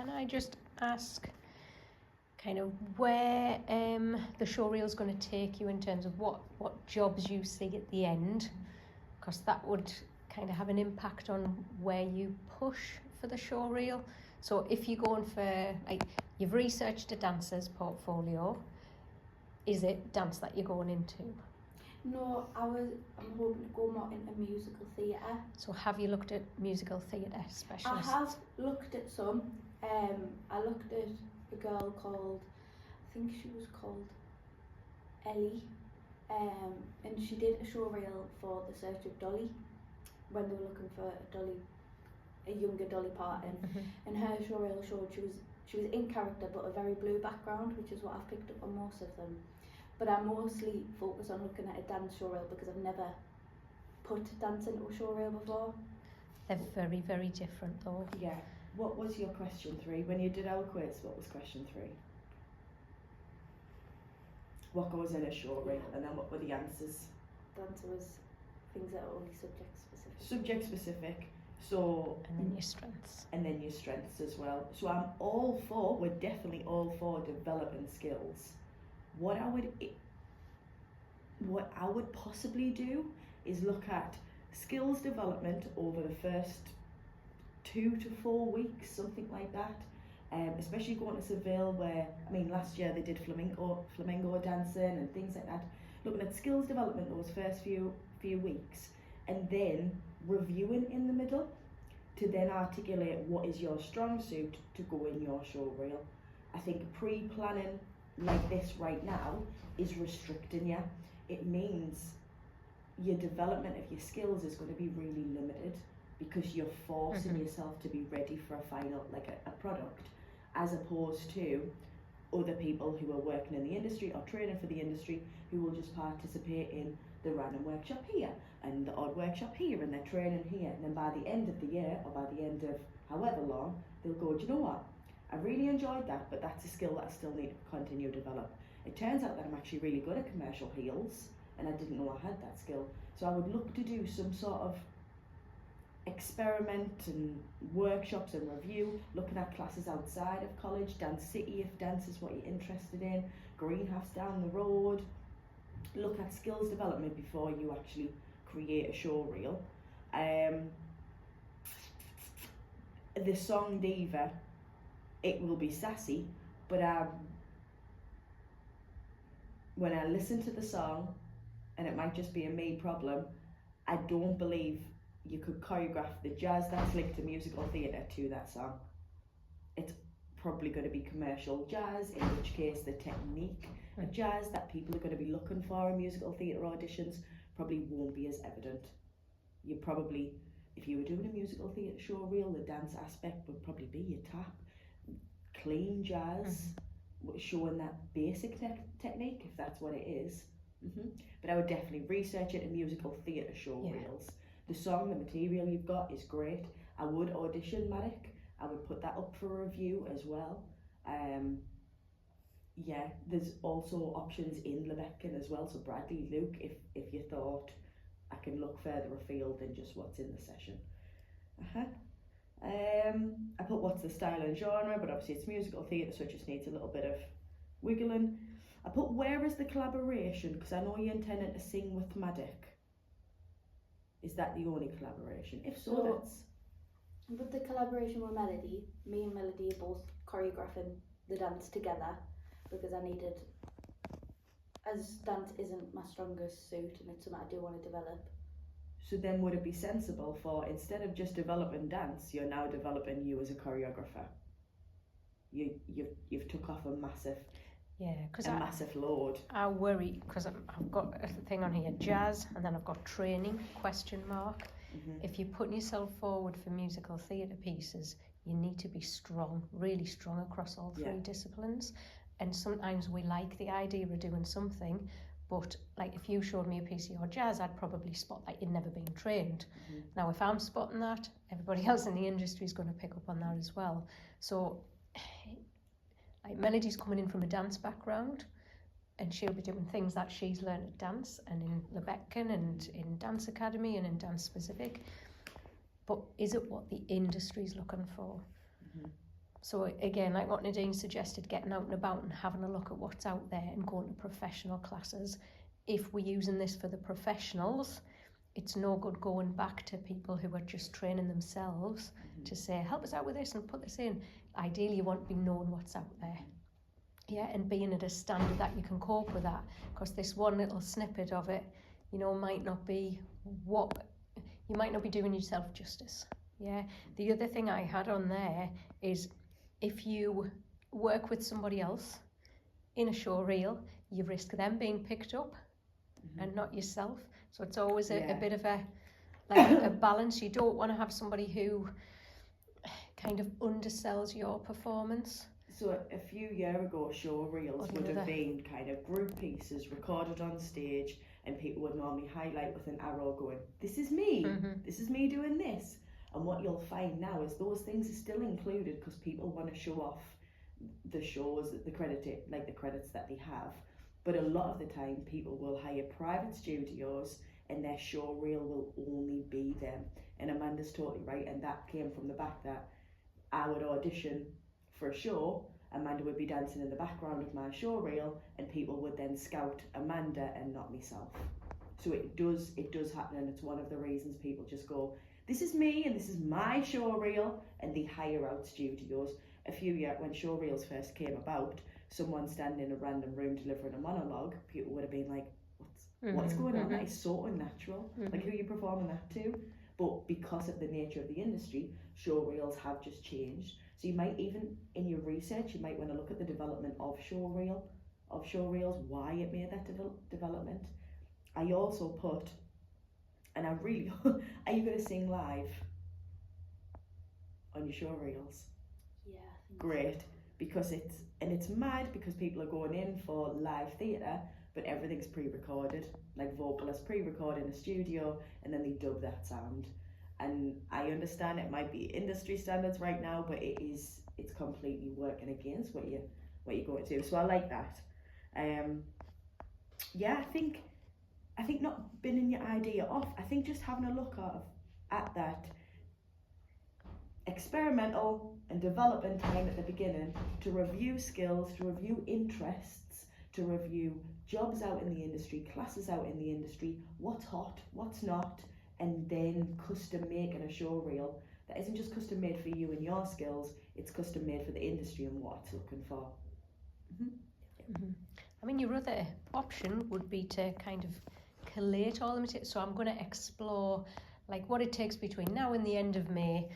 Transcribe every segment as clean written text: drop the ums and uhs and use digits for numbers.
can I just ask kind of where the showreel is going to take you in terms of what jobs you see at the end, because that would kind of have an impact on where you push for the showreel. So if you're going for, like, you've researched a dancer's portfolio, is it dance that you're going into? No, I'm hoping to go more into musical theatre. So have you looked at musical theatre specialists? I have looked at some. I looked at a girl called, I think she was called Ellie, and she did a showreel for The Search of Dolly when they were looking for a younger Dolly Parton. And her showreel showed she was in character but a very blue background, which is what I've picked up on most of them. But I mostly focus on looking at a dance showreel because I've never put dance into a showreel before. They're very, very different though. Yeah. What was your question 3? When you did our quiz, what was question 3? What goes in a showreel, and then what were the answers? The answer was things that are only subject specific. Subject specific. So And then your strengths. And then your strengths as well. So we're definitely all for developing skills. What I would possibly do is look at skills development over the first 2 to 4 weeks, something like that. Especially going to Seville, where, I mean, last year they did flamenco dancing and things like that. Looking at skills development those first few weeks, and then reviewing in the middle to then articulate what is your strong suit to go in your showreel. I think pre-planning like this right now is restricting you. It means your development of your skills is going to be really limited because you're forcing yourself to be ready for a final, like a product, as opposed to other people who are working in the industry or training for the industry who will just participate in the random workshop here and the odd workshop here, and they're training here, and then by the end of the year or by the end of however long, they'll go, do you know what, I really enjoyed that, but that's a skill that I still need to continue to develop. It turns out that I'm actually really good at commercial heels, and I didn't know I had that skill. So I would look to do some sort of experiment and workshops and review, looking at classes outside of college, Dance City if dance is what you're interested in, Greenhouse down the road. Look at skills development before you actually create a showreel. The song Diva, it will be sassy, but when I listen to the song, and it might just be a me problem, I don't believe you could choreograph the jazz dance linked to musical theatre to that song. It's probably going to be commercial jazz, in which case the technique of jazz that people are going to be looking for in musical theatre auditions probably won't be as evident. You probably, if you were doing a musical theatre showreel, the dance aspect would probably be your tap, clean jazz, showing that basic technique, if that's what it is. But I would definitely research it in musical theatre showreels. Yeah. The song, the material you've got is great. I would audition Matic. I would put that up for review as well. Yeah, there's also options in Lubetkin as well. So Bradley, Luke, if you thought I can look further afield than just what's in the session. I put what's the style and genre, but obviously it's musical theatre, so it just needs a little bit of wiggling. I put where is the collaboration, because I know you're intending to sing with Matic. Is that the only collaboration? If so, that's... With the collaboration with Melody, me and Melody are both choreographing the dance together, because I needed, as dance isn't my strongest suit and it's something I do want to develop. So then would it be sensible for, instead of just developing dance, you're now developing you as a choreographer? You've took off a massive... Yeah, because massive load. I worry because I've got a thing on here, jazz, and then I've got training, question mark. If you're putting yourself forward for musical theatre pieces, you need to be strong, really strong across all three disciplines. And sometimes we like the idea of doing something, but like if you showed me a piece of your jazz, I'd probably spot that you'd never been trained. Now, if I'm spotting that, everybody else in the industry is going to pick up on that as well. So like Melody's coming in from a dance background, and she'll be doing things that she's learned at dance and in Lubetkin and in Dance Academy and in Dance Specific. But is it what the industry's looking for? So again, like what Nadine suggested, getting out and about and having a look at what's out there and going to professional classes. If we're using this for the professionals, it's no good going back to people who are just training themselves to say, help us out with this and put this in. Ideally, you want to be knowing what's out there. Yeah, and being at a standard that you can cope with that. Because this one little snippet of it, might not be you might not be doing yourself justice. Yeah. The other thing I had on there is if you work with somebody else in a show reel, you risk them being picked up and not yourself. So it's always a bit of a balance. You don't want to have somebody who kind of undersells your performance. So a few years ago, show reels would have been kind of group pieces recorded on stage, and people would normally highlight with an arrow going, this is me, this is me doing this. And what you'll find now is those things are still included because people want to show off the shows, the credits that they have. But a lot of the time, people will hire private studios and their show reel will only be them. And Amanda's totally right, and that came from the back that I would audition for a show, Amanda would be dancing in the background of my show reel, and people would then scout Amanda and not myself. So it does happen, and it's one of the reasons people just go, this is me and this is my show reel, and they hire out studios. A few years when show reels first came about, someone standing in a random room delivering a monologue, people would have been like, what's going on? That is so unnatural. Like, who are you performing that to? But because of the nature of the industry, show reels have just changed. So you might even, in your research, you might want to look at the development of show reels, why it made that development. I also put, and I really, are you going to sing live on your show reels? Yeah. Great, because it's mad because people are going in for live theatre, but everything's pre-recorded, like vocalists pre-record in a studio, and then they dub that sound. And I understand it might be industry standards right now, but it's completely working against what you're going to do. So I like that. I think not binning your idea off. I think just having a look at that experimental and development time at the beginning to review skills, to review interests, to review jobs out in the industry, classes out in the industry, what's hot, what's not, and then custom making a show reel that isn't just custom made for you and your skills, it's custom made for the industry and what it's looking for. I mean, your other option would be to kind of collate all the material. So I'm going to explore like what it takes between now and the end of May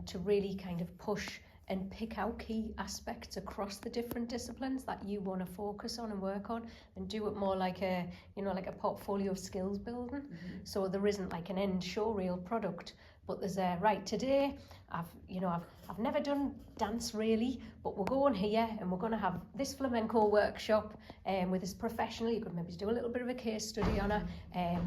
to really kind of push and pick out key aspects across the different disciplines that you want to focus on and work on, and do it more like a portfolio of skills building. So there isn't like an end show reel product, but there's a right today. I've never done dance really, but we're going here and we're going to have this flamenco workshop with this professional. You could maybe do a little bit of a case study on her,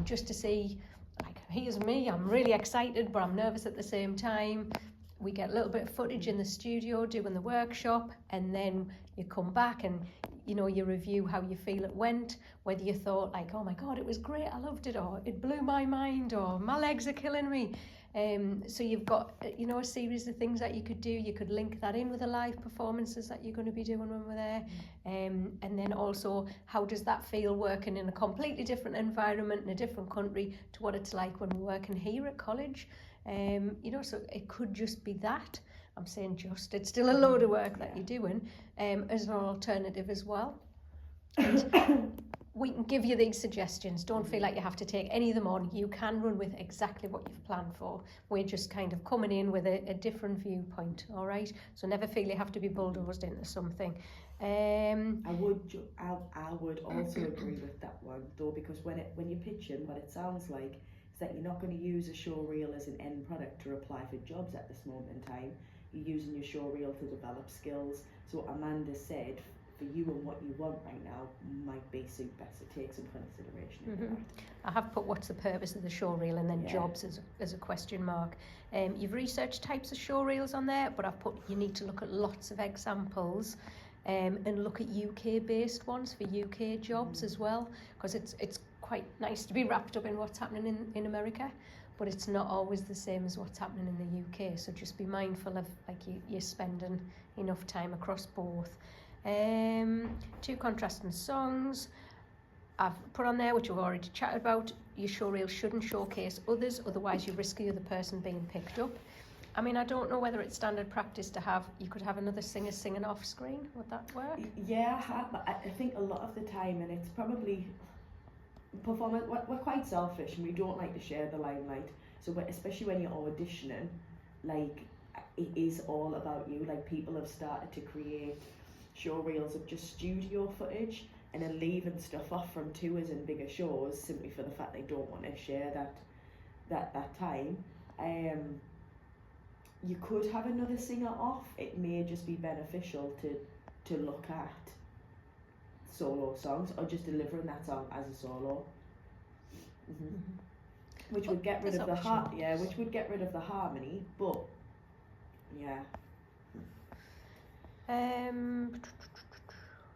just to see, like, here's me. I'm really excited, but I'm nervous at the same time. We get a little bit of footage in the studio doing the workshop, and then you come back and you review how you feel it went, whether you thought like, oh my god, it was great, I loved it, or it blew my mind, or my legs are killing me. So you've got a series of things that you could do. You could link that in with the live performances that you're going to be doing when we're there, and then also how does that feel working in a completely different environment in a different country to what it's like when we're working here at college. So it could just be that. I'm saying it's still a load of work that you're doing as an alternative as well. And we can give you these suggestions. Don't feel like you have to take any of them on. You can run with exactly what you've planned for. We're just kind of coming in with a different viewpoint, all right? So never feel you have to be bulldozed into something. I would also agree with that one, though, because when you're pitching, what it sounds like is that you're not going to use a show reel as an end product to apply for jobs at this moment in time. You're using your show reel to develop skills. So what Amanda said, for you and what you want right now, might be suit best. It takes some consideration. I have put what's the purpose of the show reel and then jobs as a question mark. You've researched types of show reels on there, but I've put you need to look at lots of examples and look at UK based ones for UK jobs as well, because it's quite nice to be wrapped up in what's happening in America. but it's not always the same as what's happening in the UK. So just be mindful of like you're spending enough time across both. 2 contrasting songs I've put on there, which we've already chatted about. Your showreel shouldn't showcase others, otherwise you risk the other person being picked up. I mean, I don't know whether it's standard practice to have, you could have another singer singing off screen. Would that work? Yeah, I have, but I think a lot of the time, and it's probably performance, we're quite selfish and we don't like to share the limelight. So especially when you're auditioning, like, it is all about you. Like, people have started to create show reels of just studio footage and then leaving stuff off from tours and bigger shows simply for the fact they don't want to share that time. You could have another singer off. It may just be beneficial to look at solo songs or just delivering that song as a solo. Which would get rid of the which would get rid of the harmony, but yeah.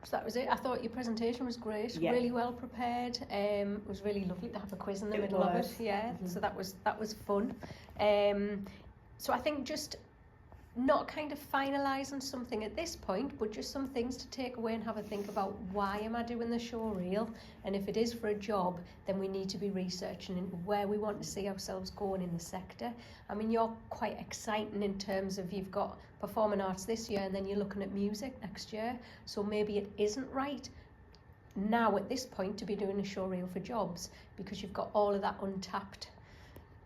So that was it. I thought your presentation was great, really well prepared. It was really lovely to have a quiz in the middle of it. Yeah, so that was fun. So I think just not kind of finalising something at this point, but just some things to take away and have a think about, why am I doing the show reel? And if it is for a job, then we need to be researching where we want to see ourselves going in the sector. I mean, you're quite exciting in terms of you've got performing arts this year and then you're looking at music next year. So maybe it isn't right now at this point to be doing a show reel for jobs, because you've got all of that untapped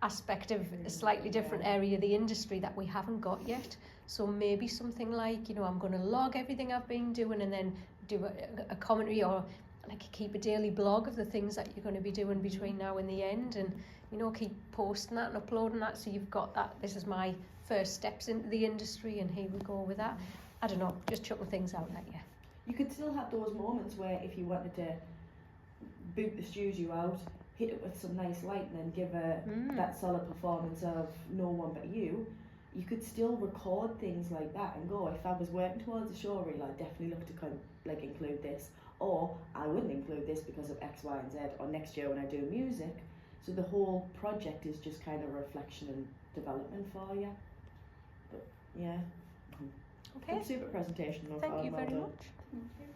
aspect of a slightly different area of the industry that we haven't got yet. So maybe something like, you know, I'm going to log everything I've been doing and then do a commentary, or like keep a daily blog of the things that you're going to be doing between now and the end, and, you know, keep posting that and uploading that, so you've got that, this is my first steps into the industry and here we go with that. I don't know, just chucking things out at you. You could still have those moments where if you wanted to boot the studio out, hit it with some nice light and then give that solid performance of no one but you, you could still record things like that and go, if I was working towards a show reel, I'd definitely look to include this, or I wouldn't include this because of X, Y and Z, or next year when I do music. So the whole project is just kind of a reflection and development for you. But yeah. Okay. Super presentation. Thank you very much. Thank you.